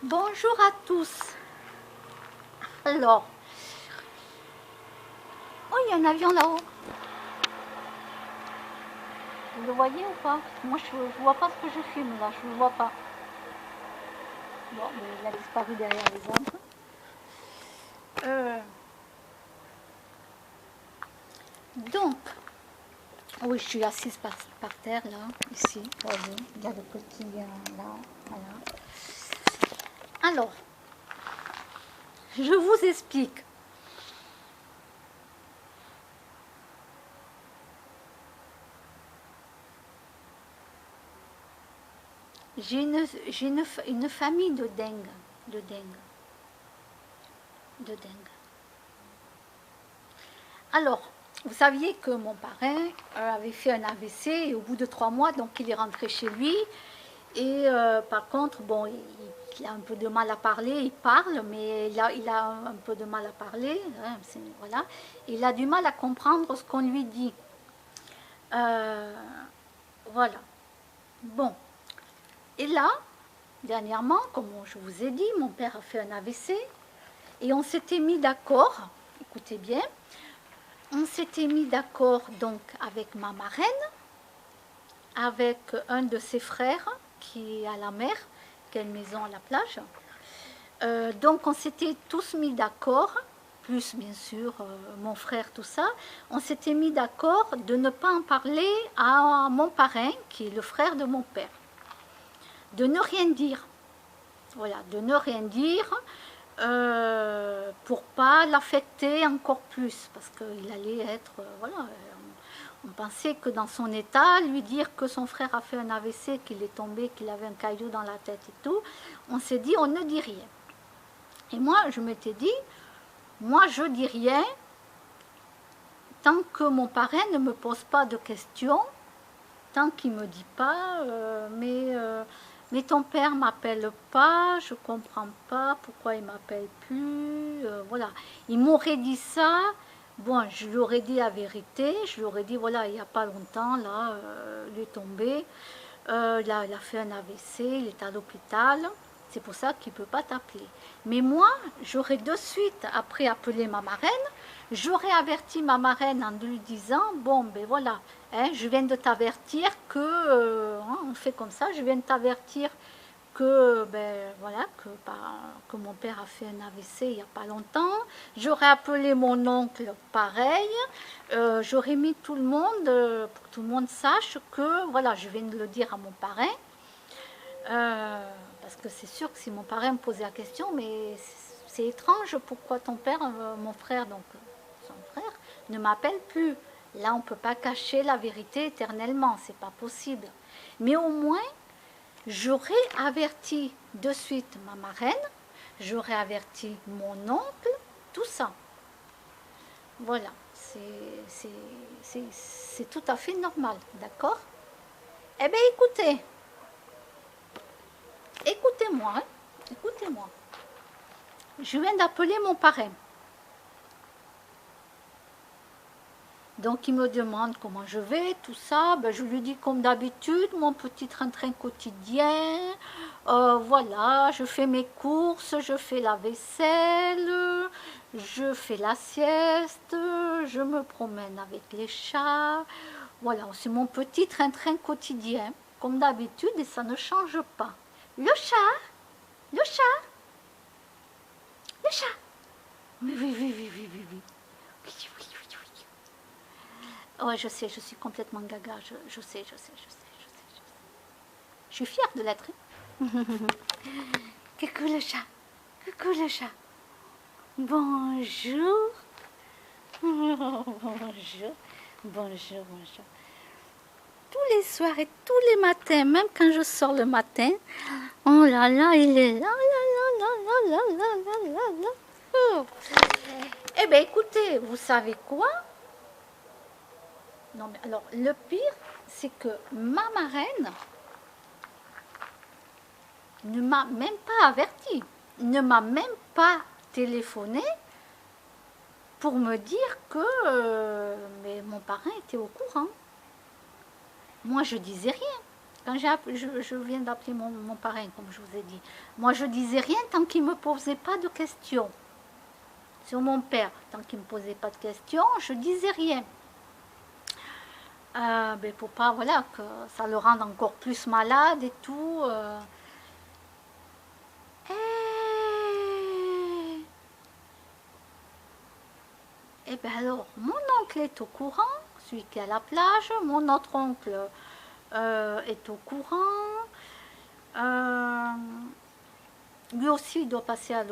Bonjour à tous. Alors, oh, il y a un avion là-haut. Vous le voyez ou pas? Moi, je ne vois pas ce que je filme là, je ne le vois pas. Bon, mais il a disparu derrière les arbres. Donc, oui, je suis assise par terre là, ici. Voyez, il y a le petit là, voilà. Alors, je vous explique. J'ai une famille de dingue, de dingue, de dingue. Alors, vous saviez que mon parrain avait fait un AVC et au bout de 3 mois, donc il est rentré chez lui. Et par contre, bon, il a un peu de mal à parler, il parle, mais il a un peu de mal à parler, hein, voilà. Il a du mal à comprendre ce qu'on lui dit. Euh, voilà. Bon. Et là, dernièrement, comme je vous ai dit, mon père a fait un AVC et on s'était mis d'accord, écoutez bien, on s'était mis d'accord donc avec ma marraine, avec un de ses frères qui est à la mer, qui a une maison à la plage. Donc on s'était tous mis d'accord, plus bien sûr mon frère, tout ça, on s'était mis d'accord de ne pas en parler à mon parrain, qui est le frère de mon père. De ne rien dire. Voilà, de ne rien dire pour pas l'affecter encore plus, parce qu'il allait être, voilà, on pensait que dans son état, lui dire que son frère a fait un AVC, qu'il est tombé, qu'il avait un caillou dans la tête et tout, on s'est dit on ne dit rien. Et moi, je m'étais dit, moi je dis rien tant que mon parrain ne me pose pas de questions, tant qu'il ne me dit pas, mais ton père m'appelle pas, je comprends pas pourquoi il m'appelle plus, voilà. Il m'aurait dit ça, bon, je lui aurais dit la vérité, je lui aurais dit, voilà, il n'y a pas longtemps, là, il est tombé, il a fait un AVC, il est à l'hôpital, c'est pour ça qu'il ne peut pas t'appeler. Mais moi, j'aurais de suite, après appelé ma marraine, j'aurais averti ma marraine en lui disant, bon, ben voilà, hein, je viens de t'avertir que, on fait comme ça, je viens de t'avertir que, ben, voilà, que mon père a fait un AVC il n'y a pas longtemps. J'aurais appelé mon oncle pareil. J'aurais mis tout le monde, pour que tout le monde sache que, voilà, je viens de le dire à mon parrain. Parce que c'est sûr que si mon parrain me posait la question, mais c'est étrange, pourquoi ton père, mon frère, donc son frère, ne m'appelle plus. Là, on ne peut pas cacher la vérité éternellement, c'est pas possible. Mais au moins, j'aurais averti de suite ma marraine, j'aurais averti mon oncle, tout ça. Voilà, c'est tout à fait normal, d'accord? Eh bien, écoutez-moi, hein, écoutez-moi. Je viens d'appeler mon parrain. Donc il me demande comment je vais, tout ça. Ben, je lui dis comme d'habitude, mon petit train-train quotidien. Voilà, je fais mes courses, je fais la vaisselle, je fais la sieste, je me promène avec les chats. Voilà, c'est mon petit train-train quotidien, comme d'habitude, et ça ne change pas. Le chat, le chat, le chat. Oui, oui, oui, oui, oui, oui, oui. Oui, oui, oui, oui. Ouais, je sais, je suis complètement gaga. Je sais, je sais, je sais, je sais, je sais. Je suis fière de l'être. Coucou le chat. Coucou le chat. Bonjour. Bonjour. Bonjour, bonjour. Tous les soirs et tous les matins, même quand je sors le matin, oh là là, il est là, là, là, là, là, là, là, là, là. Oh. Eh bien, écoutez, vous savez quoi? Non, mais alors, le pire, c'est que ma marraine ne m'a même pas averti, ne m'a même pas téléphoné pour me dire que mais mon parrain était au courant. Moi, je disais rien. Quand je viens d'appeler mon parrain, comme je vous ai dit, moi je disais rien tant qu'il ne me posait pas de questions. Sur mon père, tant qu'il ne me posait pas de questions, je disais rien. Ben pour pas, voilà, que ça le rende encore plus malade et tout. Et bien alors, mon oncle est au courant, celui qui est à la plage, mon autre oncle est au courant. Euh, Lui aussi, il doit passer à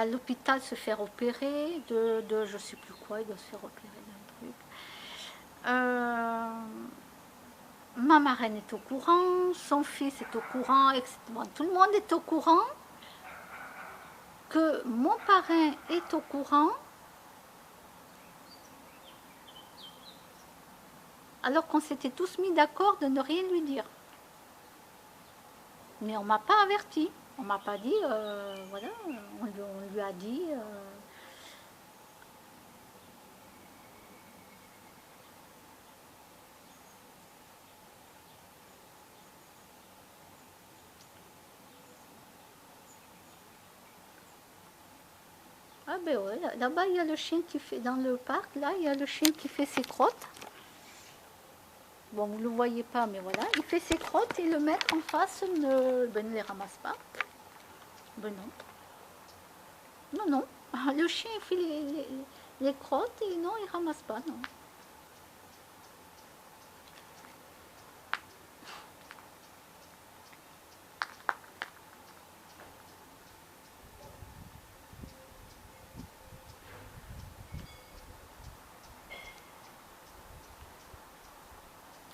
l'hôpital se faire opérer de je sais plus quoi, il doit se faire opérer d'un truc. Ma marraine est au courant, son fils est au courant, etc. Bon, tout le monde est au courant que mon parrain est au courant, alors qu'on s'était tous mis d'accord de ne rien lui dire. Mais on ne m'a pas averti, on ne m'a pas dit, voilà, on lui a dit. Ah ben ouais, là-bas il y a le chien qui fait, dans le parc, là il y a le chien qui fait ses crottes. Bon, vous ne le voyez pas, mais voilà, il fait ses crottes et le maître en face ne les ramasse pas. Ben non, non, non. Le chien fait les crottes et non, il ramasse pas, non.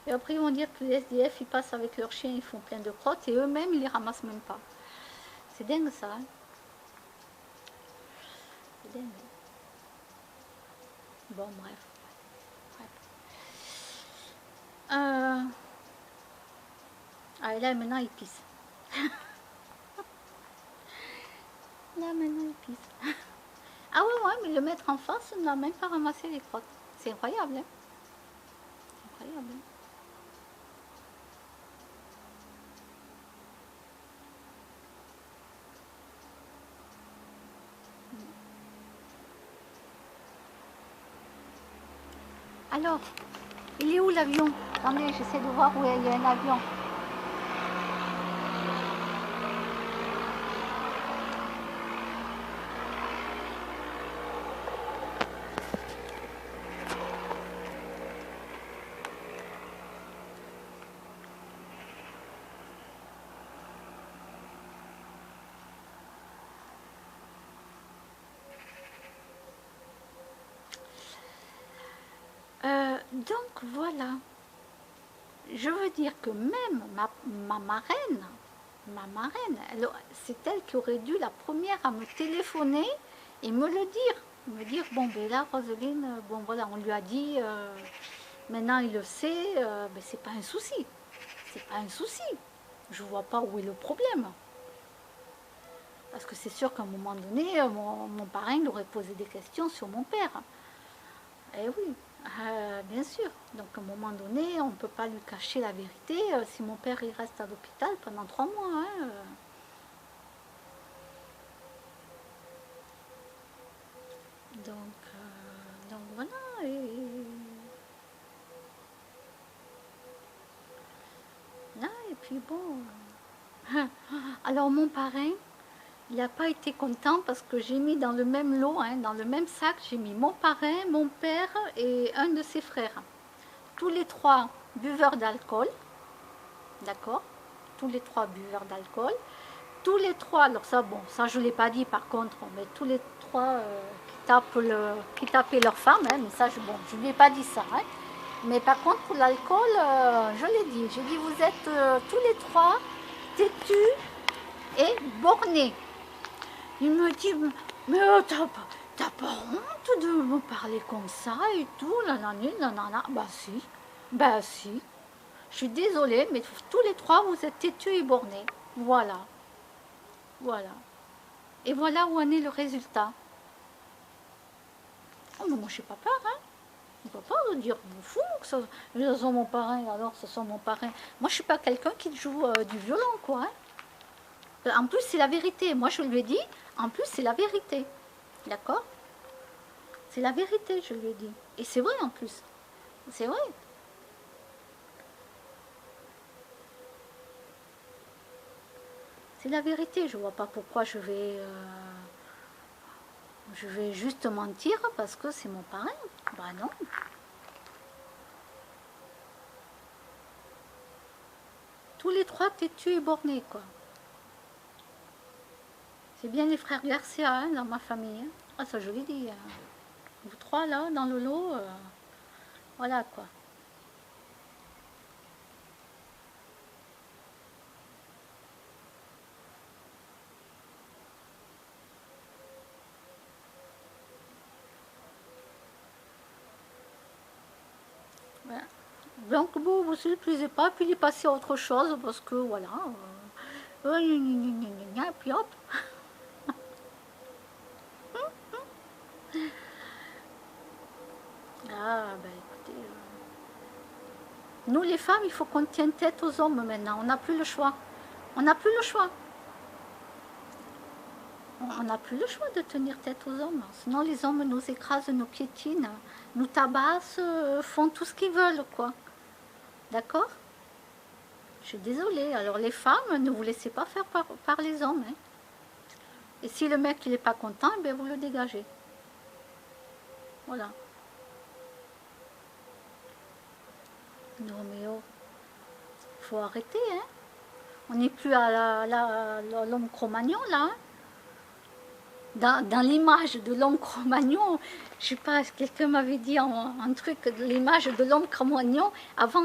Et après, ils vont dire que les SDF, ils passent avec leurs chiens, ils font plein de crottes et eux-mêmes, ils les ramassent même pas. C'est dingue ça, hein. C'est dingue. Bon, bref. Ah, et là, maintenant, il pisse. Là, maintenant, il pisse. Ah ouais, ouais, mais le maître en face n'a même pas ramassé les crottes. C'est incroyable, hein. C'est incroyable, hein. Alors, il est où l'avion? Attendez, j'essaie de voir où il y a un avion. Donc voilà, je veux dire que même ma marraine, c'est elle qui aurait dû la première à me téléphoner et me le dire. Me dire, bon ben là Roselyne, bon voilà, on lui a dit, maintenant il le sait, ben c'est pas un souci. C'est pas un souci. Je vois pas où est le problème. Parce que c'est sûr qu'à un moment donné, mon parrain il aurait posé des questions sur mon père. Eh oui, bien sûr. Donc à un moment donné, on ne peut pas lui cacher la vérité. Si mon père il reste à l'hôpital pendant 3 mois, hein, donc voilà. Et puis bon. Alors mon parrain, il n'a pas été content parce que j'ai mis dans le même lot, hein, dans le même sac, j'ai mis mon parrain, mon père et un de ses frères. Tous les trois buveurs d'alcool, d'accord? Tous les trois buveurs d'alcool. Tous les trois, alors ça, bon, ça je ne l'ai pas dit par contre, mais tous les trois qui tapaient leur femme, hein, mais ça, bon, je ne lui ai pas dit ça. Hein. Mais par contre, pour l'alcool, je l'ai dit. J'ai dit, vous êtes tous les trois têtus et bornés. Il me dit, mais t'as pas honte de me parler comme ça et tout, nanani, nanana. Bah si. Je suis désolée, mais tous les trois, vous êtes têtus et bornés. Voilà. Voilà. Et voilà où en est le résultat. Oh, mais moi, je n'ai pas peur, hein. On ne peut pas dire, vous fou, que ce sont mon parrain, alors ce sont mon parrain. Moi, je ne suis pas quelqu'un qui joue du violon, quoi. Hein. En plus, c'est la vérité. Moi, je lui ai dit, en plus, c'est la vérité. D'accord? C'est la vérité, je lui ai dit. Et c'est vrai, en plus. C'est vrai. C'est la vérité. Je ne vois pas pourquoi je vais juste mentir parce que c'est mon parrain. Bah non. Tous les trois têtus et bornés, quoi. C'est bien les frères Garcia hein, dans ma famille. Hein. Ah, ça, je l'ai dit. Hein. Vous trois, là, dans le lot, voilà, quoi. Voilà. Donc, bon, vous ne le plaisait pas, puis il est passé à autre chose, parce que, voilà. Puis hop. Ah, ben écoutez. Nous, les femmes, il faut qu'on tienne tête aux hommes maintenant. On n'a plus le choix. On n'a plus le choix. On n'a plus le choix de tenir tête aux hommes. Sinon, les hommes nous écrasent, nous piétinent, nous tabassent, font tout ce qu'ils veulent, quoi. D'accord? Je suis désolée. Alors, les femmes, ne vous laissez pas faire par les hommes. Hein. Et si le mec, il n'est pas content, ben, vous le dégagez. Voilà. Non, mais oh, faut arrêter, hein. On n'est plus à l'homme Cro-Magnon, là. Hein. Dans l'image de l'homme Cro-Magnon, je sais pas, quelqu'un m'avait dit un truc de l'image de l'homme Cro-Magnon. Avant,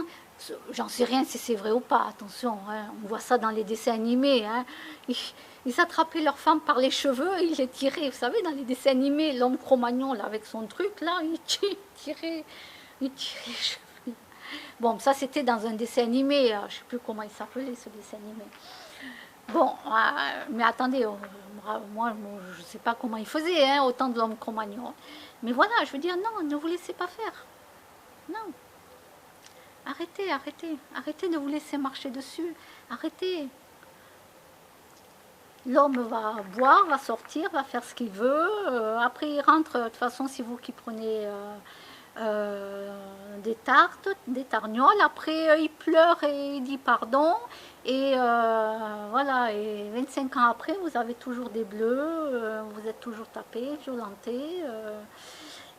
j'en sais rien si c'est vrai ou pas, attention, hein, on voit ça dans les dessins animés. Hein. Ils attrapaient leurs femmes par les cheveux et ils les tiraient. Vous savez, dans les dessins animés, l'homme Cro-Magnon, là, avec son truc, là, il tirait les cheveux. Bon, ça c'était dans un dessin animé, je ne sais plus comment il s'appelait ce dessin animé. Bon, mais attendez, moi je ne sais pas comment il faisait, hein, autant de l'homme Cro-Magnon. Mais voilà, je veux dire, non, ne vous laissez pas faire. Non. Arrêtez, arrêtez. Arrêtez de vous laisser marcher dessus. Arrêtez. L'homme va boire, va sortir, va faire ce qu'il veut. Après, il rentre. De toute façon, c'est vous qui prenez des tartes, des targnoles. Après, il pleure et il dit pardon. Et voilà. Et 25 ans après, vous avez toujours des bleus. Vous êtes toujours tapé, violenté.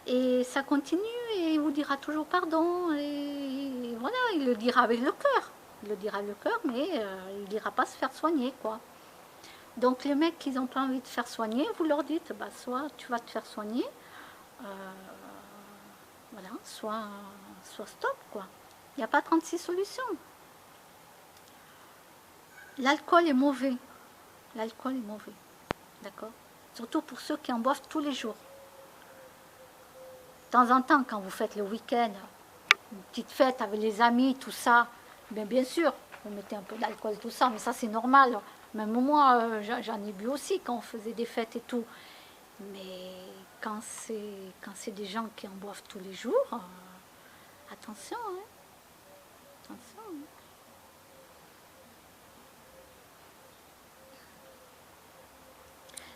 Et ça continue et il vous dira toujours pardon. Et voilà, il le dira avec le cœur. Il le dira avec le cœur, mais il ne dira pas se faire soigner, quoi. Donc les mecs qui n'ont pas envie de faire soigner, vous leur dites, bah, soit tu vas te faire soigner, euh, voilà, soit stop, quoi. Il n'y a pas 36 solutions. L'alcool est mauvais. L'alcool est mauvais. D'accord? Surtout pour ceux qui en boivent tous les jours. De temps en temps, quand vous faites le week-end, une petite fête avec les amis, tout ça, bien sûr, vous mettez un peu d'alcool, tout ça, mais ça c'est normal. Même moi, j'en ai bu aussi quand on faisait des fêtes et tout. Mais quand c'est des gens qui en boivent tous les jours, attention, hein. Attention. Hein.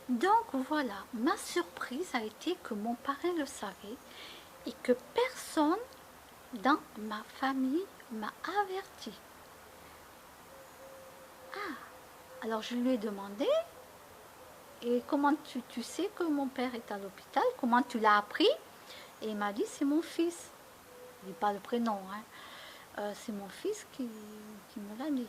Donc voilà, ma surprise a été que mon parrain le savait et que personne dans ma famille m'a averti. Ah, alors je lui ai demandé, et comment tu sais que mon père est à l'hôpital? Comment tu l'as appris? Et il m'a dit, c'est mon fils. Il dit pas le prénom, hein. C'est mon fils qui me l'a dit.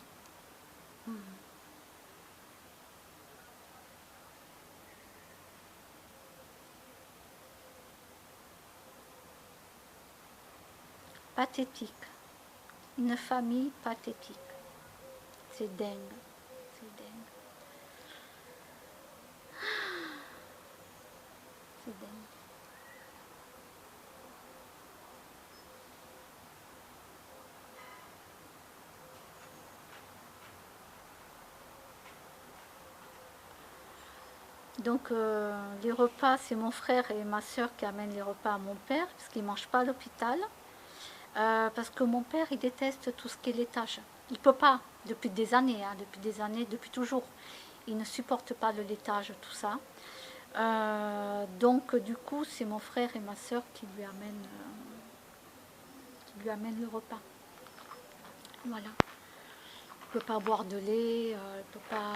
Pathétique. Une famille pathétique. C'est dingue. C'est dingue. C'est dingue. Donc les repas, c'est mon frère et ma soeur qui amènent les repas à mon père, parce qu'il ne mange pas à l'hôpital. Parce que mon père, il déteste tout ce qui est laitage. Il ne peut pas, depuis des années, hein, depuis des années, depuis toujours. Il ne supporte pas le laitage, tout ça. Donc du coup, c'est mon frère et ma soeur qui lui amènent le repas. Voilà. Il ne peut pas boire de lait, il ne peut pas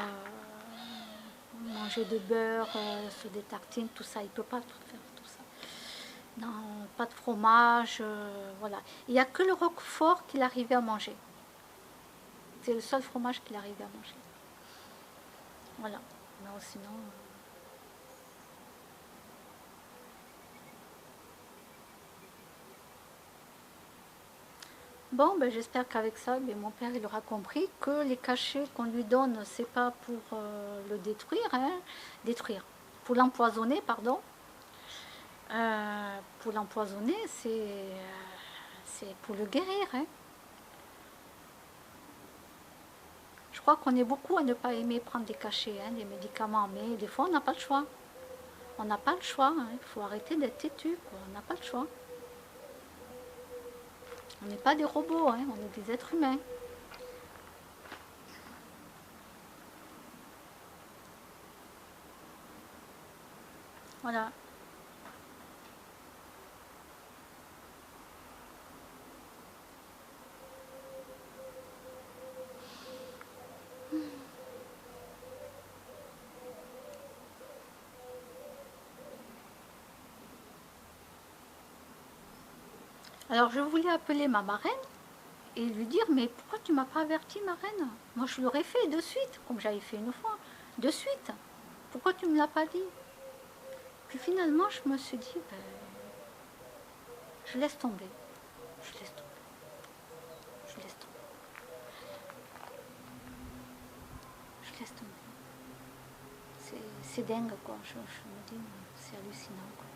manger de beurre sur des tartines, tout ça. Il ne peut pas tout faire, tout ça. Non, pas de fromage, voilà. Il n'y a que le roquefort qu'il arrivait à manger. C'est le seul fromage qu'il arrivait à manger. Voilà. Non, sinon. Bon, ben, j'espère qu'avec ça, ben, mon père il aura compris que les cachets qu'on lui donne, c'est pas pour le détruire, hein, détruire, pour l'empoisonner, pardon. Pour l'empoisonner, c'est pour le guérir. Hein. Je crois qu'on est beaucoup à ne pas aimer prendre des cachets, hein, des médicaments, mais des fois on n'a pas le choix. On n'a pas le choix, hein. Il faut arrêter d'être têtu, quoi. On n'a pas le choix. On n'est pas des robots, hein. On est des êtres humains. Voilà. Alors je voulais appeler ma marraine et lui dire, mais pourquoi tu m'as pas averti, marraine? Moi je l'aurais fait de suite, comme j'avais fait une fois, de suite. Pourquoi tu me l'as pas dit? Puis finalement je me suis dit, ben, je laisse tomber, je laisse tomber, je laisse tomber, je laisse tomber. C'est dingue quoi, je me dis, c'est hallucinant quoi.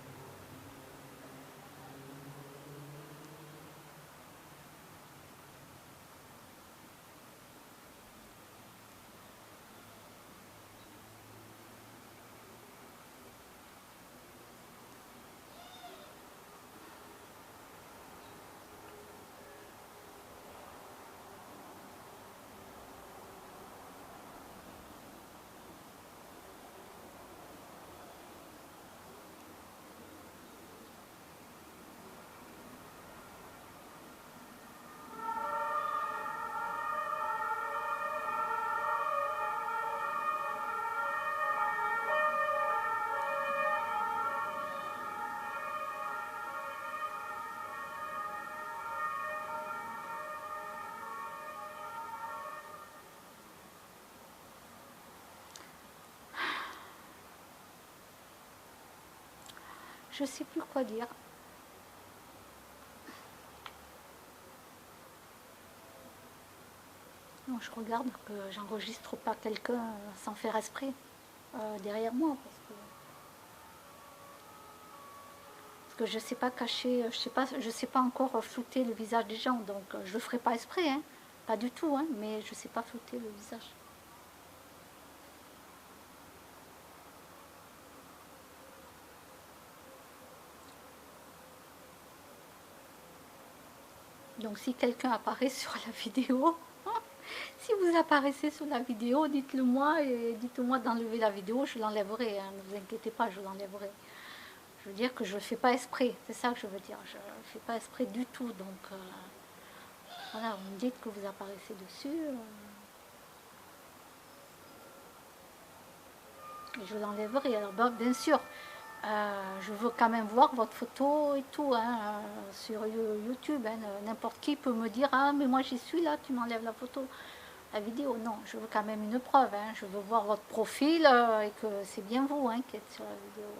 Je sais plus quoi dire. Non, je regarde que j'enregistre pas quelqu'un sans faire esprit derrière moi parce que je sais pas cacher, je sais pas encore flouter le visage des gens, donc je le ferai pas exprès, hein, pas du tout, hein, mais je sais pas flouter le visage. Donc si quelqu'un apparaît sur la vidéo, si vous apparaissez sur la vidéo, dites-le moi et dites-moi d'enlever la vidéo, je l'enlèverai, hein, ne vous inquiétez pas, je l'enlèverai. Je veux dire que je ne fais pas esprit, c'est ça que je veux dire, je ne fais pas esprit du tout, donc voilà, vous me dites que vous apparaissez dessus, et je l'enlèverai. Alors bien sûr, je veux quand même voir votre photo et tout, hein, sur YouTube, hein, n'importe qui peut me dire, ah mais moi j'y suis là, tu m'enlèves la photo. La vidéo, non, je veux quand même une preuve, hein, je veux voir votre profil et que c'est bien vous hein, qui êtes sur la vidéo.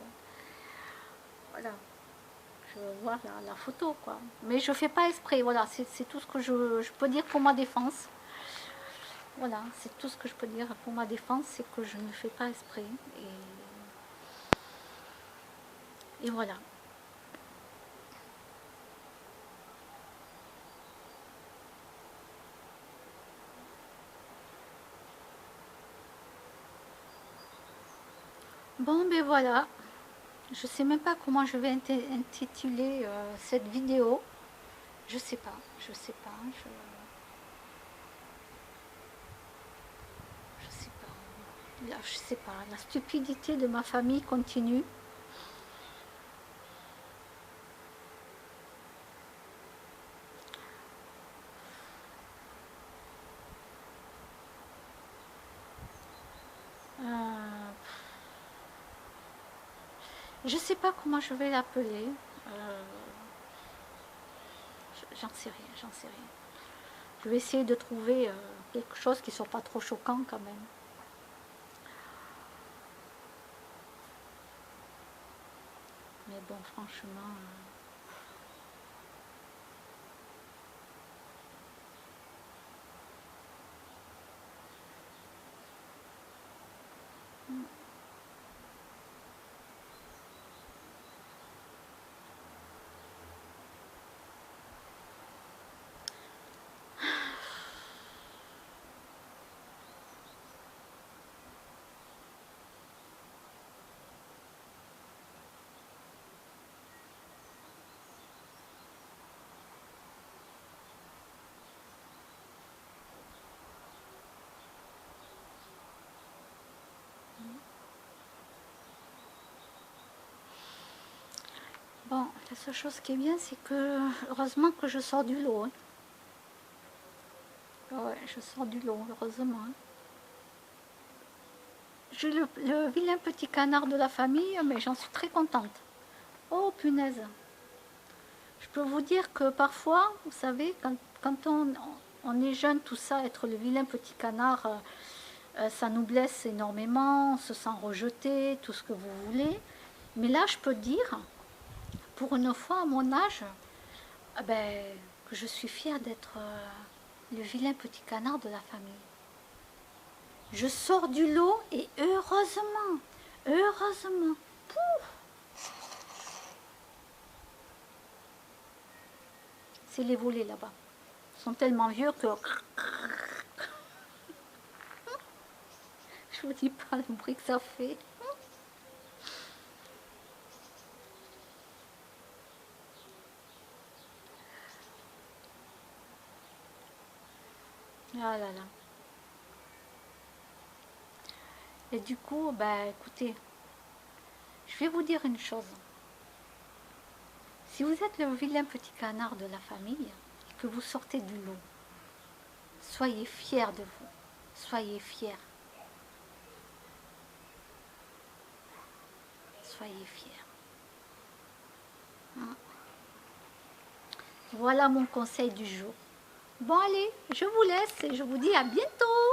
Voilà, je veux voir la photo, quoi. Mais je fais pas exprès, voilà, c'est tout ce que je peux dire pour ma défense. Voilà, c'est tout ce que je peux dire pour ma défense, c'est que je ne fais pas exprès. Et voilà. Bon, ben voilà. Je sais même pas comment je vais intituler cette vidéo. Je sais pas, je sais pas, je sais pas. Je sais pas. La stupidité de ma famille continue. Euh, je sais pas comment je vais l'appeler. Euh, j'en sais rien, j'en sais rien. Je vais essayer de trouver quelque chose qui soit pas trop choquant quand même. Mais bon, franchement. Bon, la seule chose qui est bien, c'est que heureusement que je sors du lot. Hein. Ouais, je sors du lot, heureusement. Hein. J'ai le vilain petit canard de la famille, mais j'en suis très contente. Oh punaise. Je peux vous dire que parfois, vous savez, quand on est jeune, tout ça, être le vilain petit canard, ça nous blesse énormément, on se sent rejeté, tout ce que vous voulez. Mais là, je peux dire, pour une fois à mon âge, ben, que je suis fière d'être le vilain petit canard de la famille. Je sors du lot et heureusement, heureusement. C'est les volets là-bas. Ils sont tellement vieux que je vous dis pas le bruit que ça fait. Ah là là. Et du coup, bah écoutez, je vais vous dire une chose. Si vous êtes le vilain petit canard de la famille et que vous sortez du lot, soyez fiers de vous. Soyez fiers. Soyez fiers. Voilà mon conseil du jour. Bon allez, je vous laisse et je vous dis à bientôt.